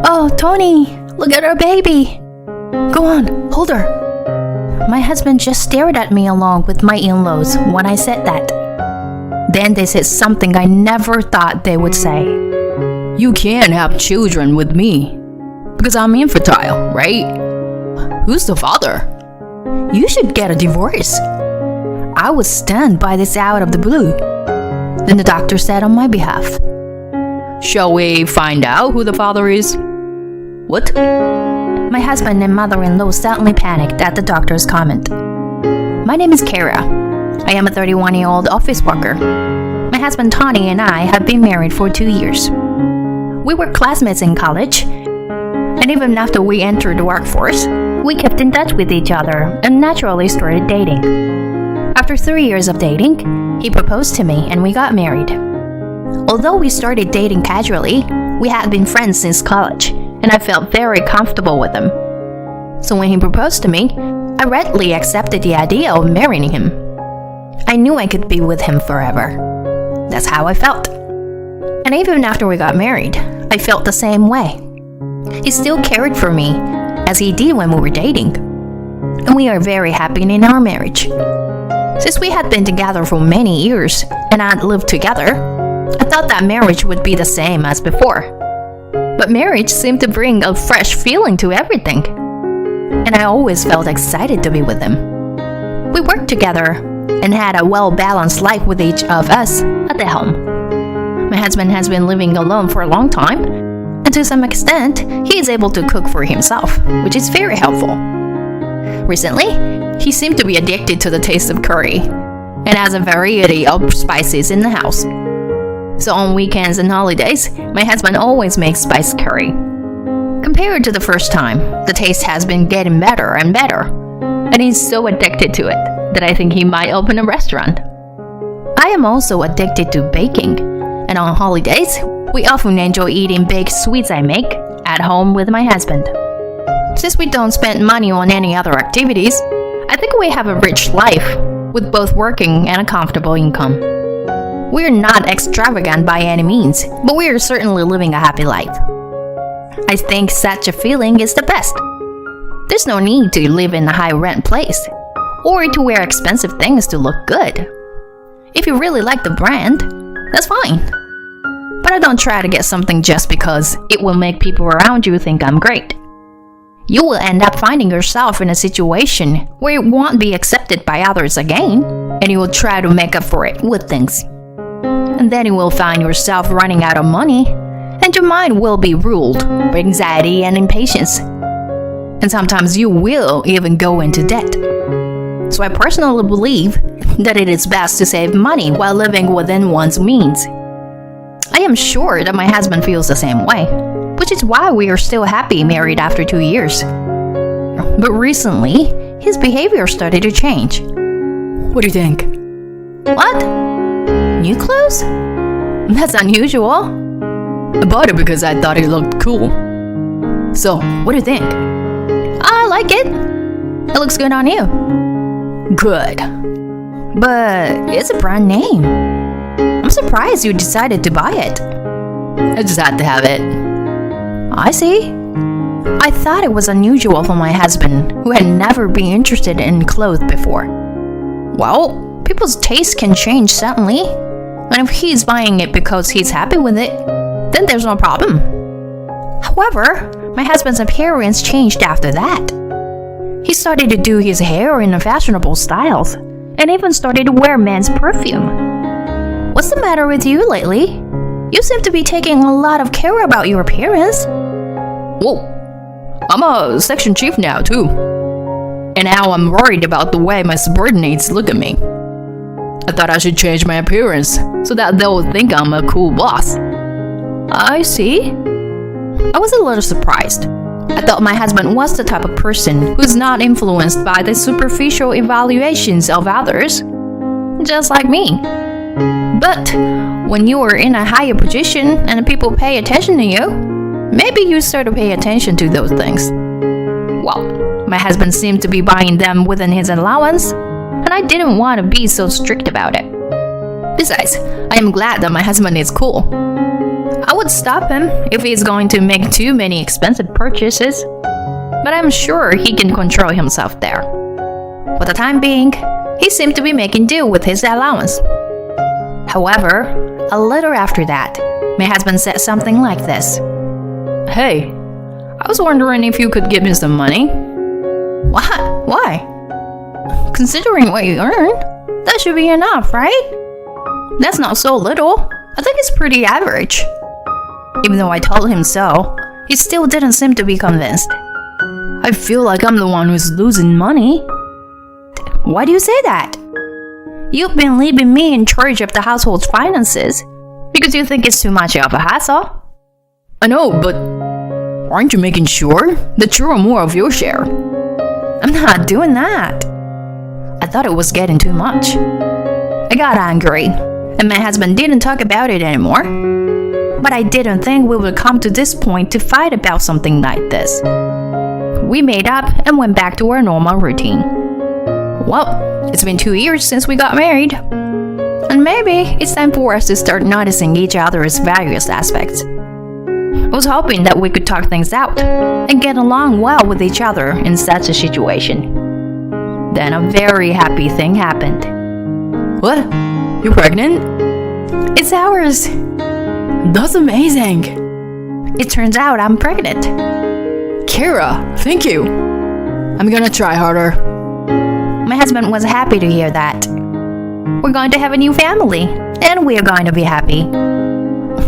Oh, Tony, look at our baby. Go on, hold her. My husband just stared at me along with my in-laws when I said that. Then they said something I never thought they would say. You can't have children with me because I'm infertile, right? Who's the father? You should get a divorce. I was stunned by this out of the blue. Then the doctor said on my behalf, Shall we find out who the father is? What? My husband and mother-in-law suddenly panicked at the doctor's comment. My name is Kara. I am a 31-year-old office worker. My husband Tony and I have been married for 2 years. We were classmates in college, and even after we entered the workforce, we kept in touch with each other and naturally started dating. After 3 years of dating, he proposed to me and we got married. Although we started dating casually, we had been friends since college, and I felt very comfortable with him. So when he proposed to me, I readily accepted the idea of marrying him. I knew I could be with him forever. That's how I felt. And even after we got married, I felt the same way. He still cared for me as he did when we were dating. And we are very happy in our marriage. Since we had been together for many years and had lived together, I thought that marriage would be the same as before. But marriage seemed to bring a fresh feeling to everything. And I always felt excited to be with him. We worked together and had a well-balanced life with each of us at the home. My husband has been living alone for a long time, and to some extent, he is able to cook for himself, which is very helpful. Recently, he seemed to be addicted to the taste of curry, and has a variety of spices in the house. So on weekends and holidays, my husband always makes spiced curry. Compared to the first time, the taste has been getting better and better, and he's so addicted to it that I think he might open a restaurant. I am also addicted to baking, and on holidays, we often enjoy eating baked sweets I make at home with my husband. Since we don't spend money on any other activities, I think we have a rich life with both working and a comfortable income. We're not extravagant by any means, but we are certainly living a happy life. I think such a feeling is the best. There's no need to live in a high-rent place, or to wear expensive things to look good. If you really like the brand, that's fine. But I don't try to get something just because it will make people around you think I'm great. You will end up finding yourself in a situation where you won't be accepted by others again, and you will try to make up for it with things. And then you will find yourself running out of money, and your mind will be ruled by anxiety and impatience. And sometimes you will even go into debt. So I personally believe that it is best to save money while living within one's means. I am sure that my husband feels the same way, which is why we are still happy married after 2 years. But recently, his behavior started to change. What do you think? What? New clothes? That's unusual. I bought it because I thought it looked cool. So, what do you think? I like it. It looks good on you. Good. But it's a brand name. I'm surprised you decided to buy it. I just had to have it. I see. I thought it was unusual for my husband, who had never been interested in clothes before. Well, people's taste can change suddenly. And if he's buying it because he's happy with it, then there's no problem. However, my husband's appearance changed after that. He started to do his hair in fashionable styles, and even started to wear men's perfume. What's the matter with you lately? You seem to be taking a lot of care about your appearance. Whoa, I'm a section chief now too. And now I'm worried about the way my subordinates look at me. I thought I should change my appearance so that they'll think I'm a cool boss. I see. I was a little surprised. I thought my husband was the type of person who's not influenced by the superficial evaluations of others, just like me. But when you are in a higher position and people pay attention to you, maybe you start to pay attention to those things. Well, my husband seemed to be buying them within his allowance, and I didn't want to be so strict about it. Besides, I am glad that my husband is cool. I would stop him if he's going to make too many expensive purchases, but I'm sure he can control himself there. For the time being, he seemed to be making do with his allowance. However, a little after that, my husband said something like this. "Hey, I was wondering if you could give me some money." "What? Why?" "Considering what you earn, that should be enough, right?" "That's not so little. I think it's pretty average." Even though I told him so, he still didn't seem to be convinced. "I feel like I'm the one who's losing money." "Why do you say that?" "You've been leaving me in charge of the household's finances because you think it's too much of a hassle." "I know, but aren't you making sure that you're more of your share?" "I'm not doing that." I thought it was getting too much. I got angry, and my husband didn't talk about it anymore. But I didn't think we would come to this point to fight about something like this. We made up and went back to our normal routine. Well, it's been 2 years since we got married. And maybe it's time for us to start noticing each other's various aspects. I was hoping that we could talk things out and get along well with each other in such a situation. Then a very happy thing happened. "What? You're pregnant?" "It's ours." "That's amazing." "It turns out I'm pregnant." "Kira, thank you. I'm gonna try harder." My husband was happy to hear that. We're going to have a new family, and we are going to be happy.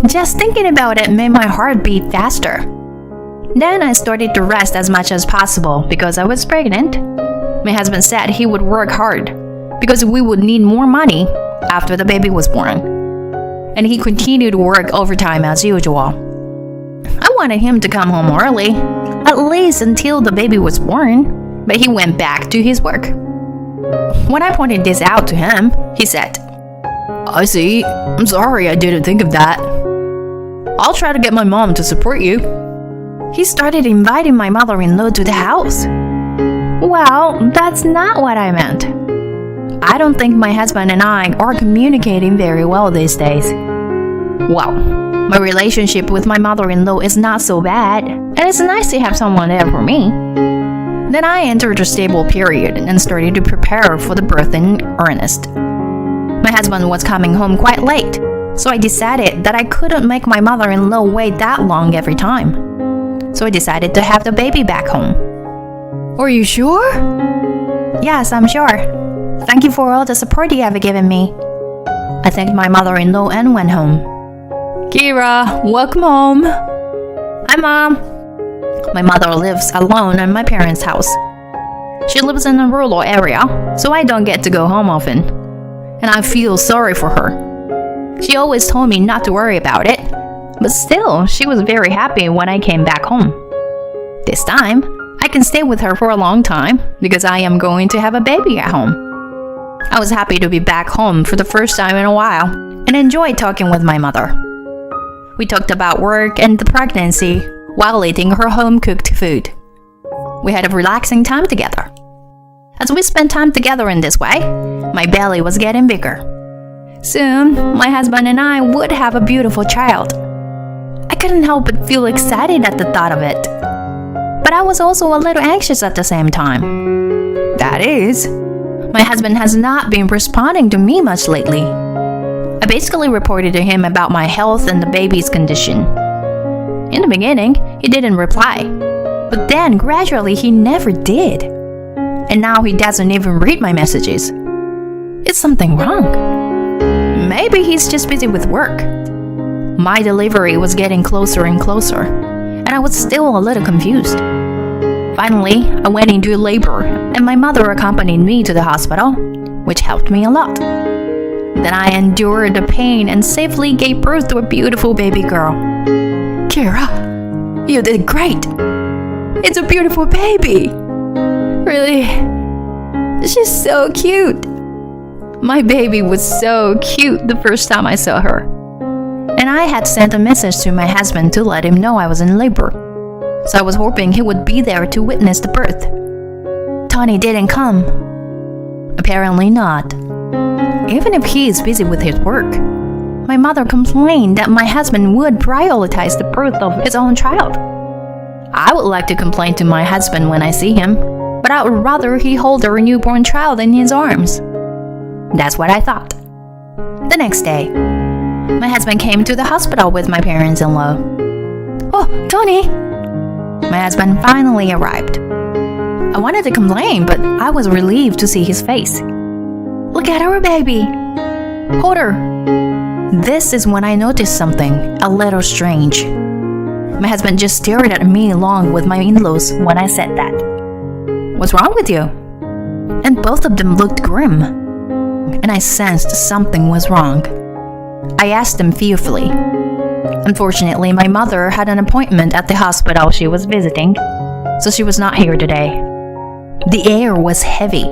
Just thinking about it made my heart beat faster. Then I started to rest as much as possible because I was pregnant. My husband said he would work hard because we would need more money after the baby was born. And he continued to work overtime as usual. I wanted him to come home early, at least until the baby was born, but he went back to his work. When I pointed this out to him, he said, "I see. I'm sorry I didn't think of that. I'll try to get my mom to support you." He started inviting my mother-in-law to the house. Well, that's not what I meant. I don't think my husband and I are communicating very well these days. Well, my relationship with my mother-in-law is not so bad, and it's nice to have someone there for me. Then I entered a stable period and started to prepare for the birth in earnest. My husband was coming home quite late, so I decided that I couldn't make my mother-in-law wait that long every time. So I decided to have the baby back home. "Are you sure?" "Yes, I'm sure. Thank you for all the support you have given me." I thanked my mother-in-law and went home. "Kira, welcome home." "Hi, Mom." My mother lives alone in my parents' house. She lives in a rural area, so I don't get to go home often. And I feel sorry for her. She always told me not to worry about it, but still, she was very happy when I came back home. This time, I can stay with her for a long time because I am going to have a baby at home. I was happy to be back home for the first time in a while and enjoyed talking with my mother. We talked about work and the pregnancy while eating her home-cooked food. We had a relaxing time together. As we spent time together in this way, my belly was getting bigger. Soon, my husband and I would have a beautiful child. I couldn't help but feel excited at the thought of it. But I was also a little anxious at the same time. That is, my husband has not been responding to me much lately. I basically reported to him about my health and the baby's condition. In the beginning, he didn't reply, but then gradually he never did. And now he doesn't even read my messages. Is something wrong? Maybe he's just busy with work. My delivery was getting closer and closer, and I was still a little confused. Finally, I went into labor, and my mother accompanied me to the hospital, which helped me a lot. Then I endured the pain and safely gave birth to a beautiful baby girl. "Kira, you did great. It's a beautiful baby." Really? She's so cute. My baby was so cute the first time I saw her. And I had sent a message to my husband to let him know I was in labor. So I was hoping he would be there to witness the birth. Tony didn't come. Apparently not. Even if he is busy with his work, my mother complained that my husband would prioritize the birth of his own child. I would like to complain to my husband when I see him, but I would rather he hold our newborn child in his arms. That's what I thought. The next day, my husband came to the hospital with my parents-in-law. "Oh, Tony!" My husband finally arrived. I wanted to complain, but I was relieved to see his face. "Look at our baby! Hold her!" This is when I noticed something a little strange. My husband just stared at me along with my in-laws when I said that. "What's wrong with you?" And both of them looked grim, and I sensed something was wrong. I asked them fearfully. Unfortunately, my mother had an appointment at the hospital she was visiting, so she was not here today. The air was heavy.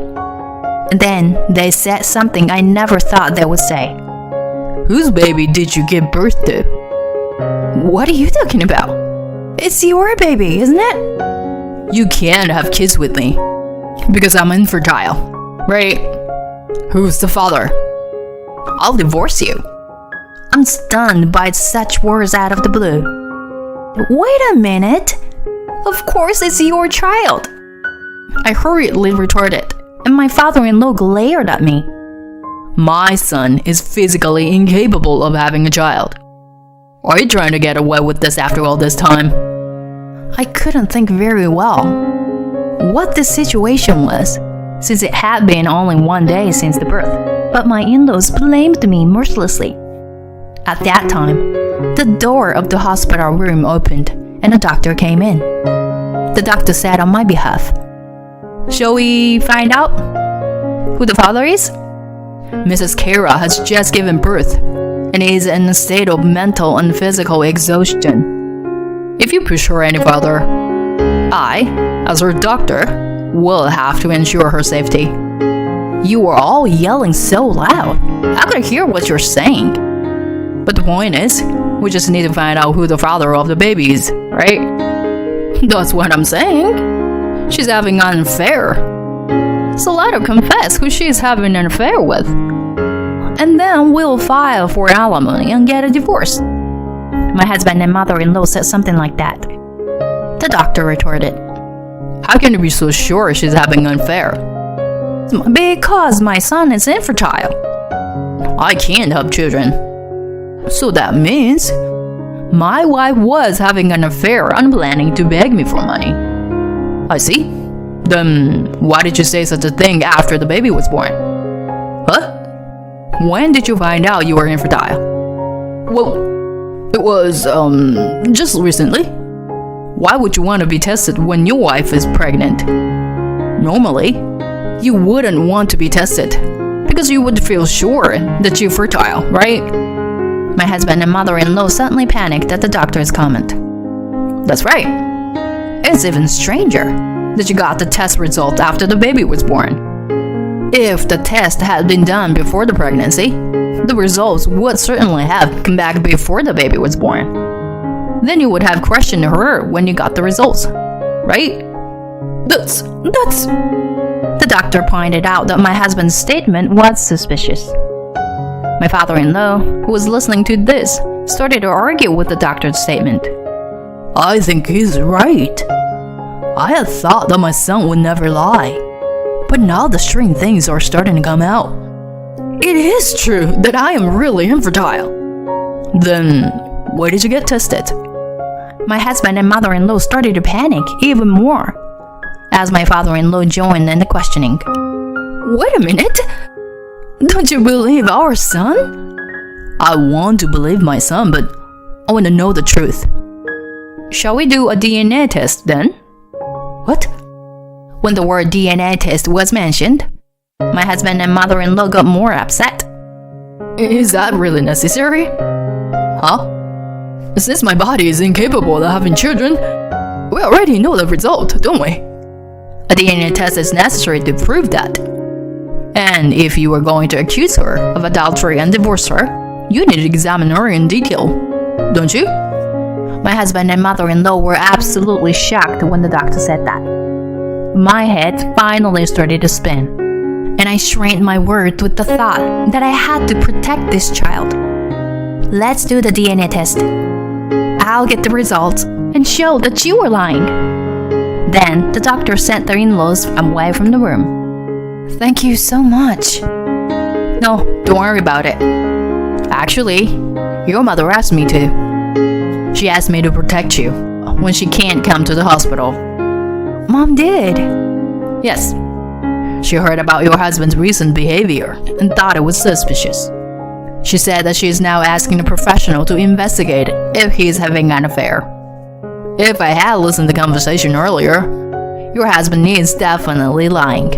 And then they said something I never thought they would say. Whose baby did you give birth to? "What are you talking about? It's your baby, isn't it?" You can't have kids with me because I'm infertile, right? Who's the father? I'll divorce you. I'm stunned by such words out of the blue. "Wait a minute. Of course it's your child," I hurriedly retorted, and my father-in-law glared at me. My son is physically incapable of having a child. Are you trying to get away with this after all this time? I couldn't think very well what the situation was, since it had been only one day since the birth, but my in-laws blamed me mercilessly. At that time, the door of the hospital room opened and a doctor came in. The doctor said on my behalf, "Shall we find out who the father is?" Mrs. Kara has just given birth and is in a state of mental and physical exhaustion. If you push her any further, I, as her doctor, will have to ensure her safety. You are all yelling so loud. I could hear what you're saying. But the point is, we just need to find out who the father of the baby is, right? That's what I'm saying. She's having an affair. So let her confess who she's having an affair with. And then we'll file for alimony and get a divorce. My husband and mother-in-law said something like that. The doctor retorted, "How can you be so sure she's having an affair?" "Because my son is infertile." "I can't have children." "So that means my wife was having an affair and planning to beg me for money." "I see. Then why did you say such a thing after the baby was born?" "Huh? When did you find out you were infertile?" "Well, it was, just recently." "Why would you want to be tested when your wife is pregnant?" "Normally, you wouldn't want to be tested because you would feel sure that you're fertile, right?" My husband and mother-in-law suddenly panicked at the doctor's comment. "That's right. It's even stranger that you got the test result after the baby was born. If the test had been done before the pregnancy, the results would certainly have come back before the baby was born. Then you would have questioned her when you got the results, right?" That's... The doctor pointed out that my husband's statement was suspicious. My father-in-law, who was listening to this, started to argue with the doctor's statement. "I think he's right. I had thought that my son would never lie. But now the strange things are starting to come out. It is true that I am really infertile. Then, why did you get tested?" My husband and mother-in-law started to panic even more as my father-in-law joined in the questioning. "Wait a minute. Don't you believe our son?" "I want to believe my son, but I want to know the truth." "Shall we do a DNA test then?" "What?" When the word DNA test was mentioned, my husband and mother-in-law got more upset. "Is that really necessary? Huh? Since my body is incapable of having children, we already know the result, don't we?" "A DNA test is necessary to prove that. And if you were going to accuse her of adultery and divorce her, you need to examine her in detail, don't you?" My husband and mother-in-law were absolutely shocked when the doctor said that. My head finally started to spin, and I strained my words with the thought that I had to protect this child. let's do the DNA test. I'll get the results and show that you were lying." Then the doctor sent their in-laws away from the room. Thank you so much. No, don't worry about it. Actually, your mother asked me to. She asked me to protect you when she can't come to the hospital. Mom did. Yes. She heard about your husband's recent behavior and thought it was suspicious. She said that she is now asking a professional to investigate if he is having an affair. If I had listened to the conversation earlier, your husband is definitely lying,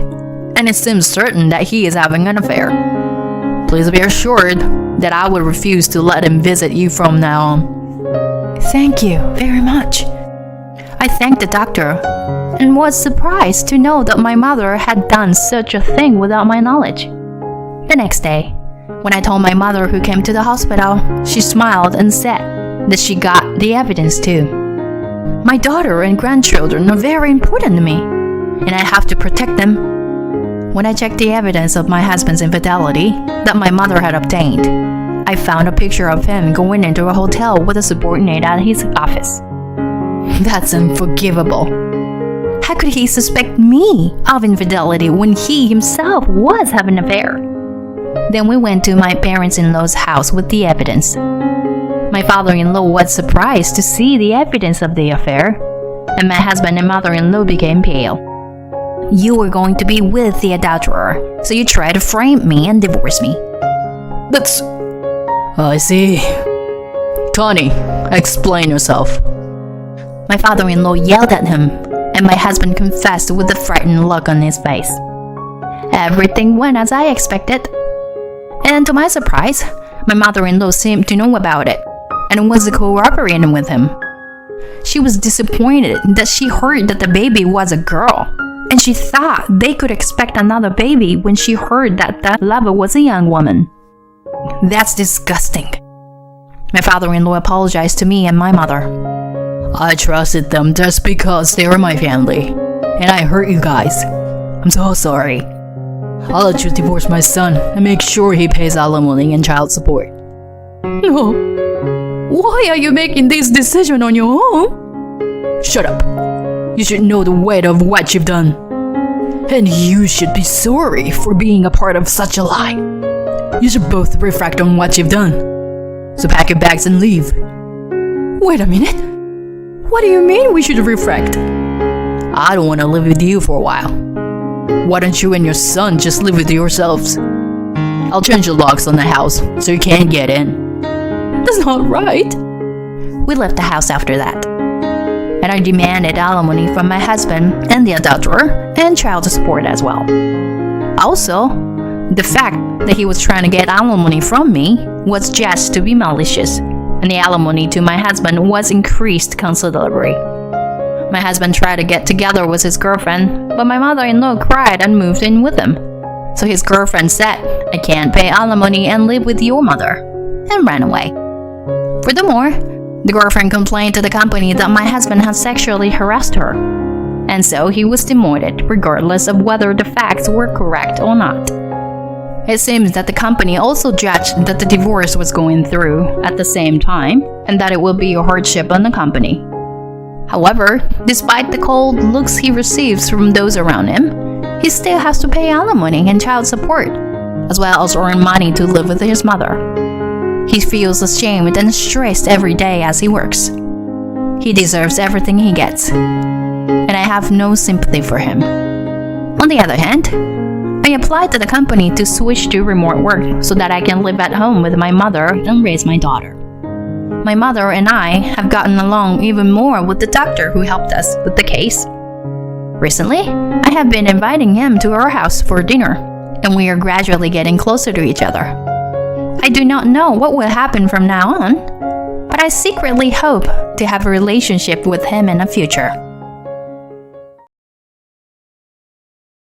and it seems certain that he is having an affair. Please be assured that I will refuse to let him visit you from now on. Thank you very much. I thanked the doctor and was surprised to know that my mother had done such a thing without my knowledge. The next day, when I told my mother who came to the hospital, she smiled and said that she got the evidence too. My daughter and grandchildren are very important to me, and I have to protect them. When I checked the evidence of my husband's infidelity that my mother had obtained, I found a picture of him going into a hotel with a subordinate at his office. That's unforgivable. How could he suspect me of infidelity when he himself was having an affair? Then we went to my parents-in-law's house with the evidence. My father-in-law was surprised to see the evidence of the affair, and my husband and mother-in-law became pale. You were going to be with the adulterer, so you tried to frame me and divorce me. That's... I see. Tony, explain yourself. My father-in-law yelled at him, and my husband confessed with a frightened look on his face. Everything went as I expected. And to my surprise, my mother-in-law seemed to know about it, and was cooperating with him. She was disappointed that she heard that the baby was a girl, and she thought they could expect another baby when she heard that the lover was a young woman. That's disgusting. My father-in-law apologized to me and my mother. I trusted them just because they were my family, and I hurt you guys. I'm so sorry. I'll let you divorce my son and make sure he pays alimony and child support. No. Why are you making this decision on your own? Shut up. You should know the weight of what you've done. And you should be sorry for being a part of such a lie. You should both reflect on what you've done. So pack your bags and leave. Wait a minute. What do you mean we should reflect? I don't want to live with you for a while. Why don't you and your son just live with yourselves? I'll change the locks on the house so you can't get in. That's not right. We left the house after that, and I demanded alimony from my husband and the adulterer and child support as well. Also, the fact that he was trying to get alimony from me was just to be malicious, and the alimony to my husband was increased considerably. My husband tried to get together with his girlfriend, but my mother-in-law cried and moved in with him. So his girlfriend said, "I can't pay alimony and live with your mother," and ran away. Furthermore, the girlfriend complained to the company that my husband had sexually harassed her, and so he was demoted regardless of whether the facts were correct or not. It seems that the company also judged that the divorce was going through at the same time, and that it will be a hardship on the company. However, despite the cold looks he receives from those around him, he still has to pay alimony and child support, as well as earn money to live with his mother. He feels ashamed and stressed every day as he works. He deserves everything he gets, and I have no sympathy for him. On the other hand, I applied to the company to switch to remote work so that I can live at home with my mother and raise my daughter. My mother and I have gotten along even more with the doctor who helped us with the case. Recently, I have been inviting him to our house for dinner, and we are gradually getting closer to each other. I do not know what will happen from now on, but I secretly hope to have a relationship with him in the future.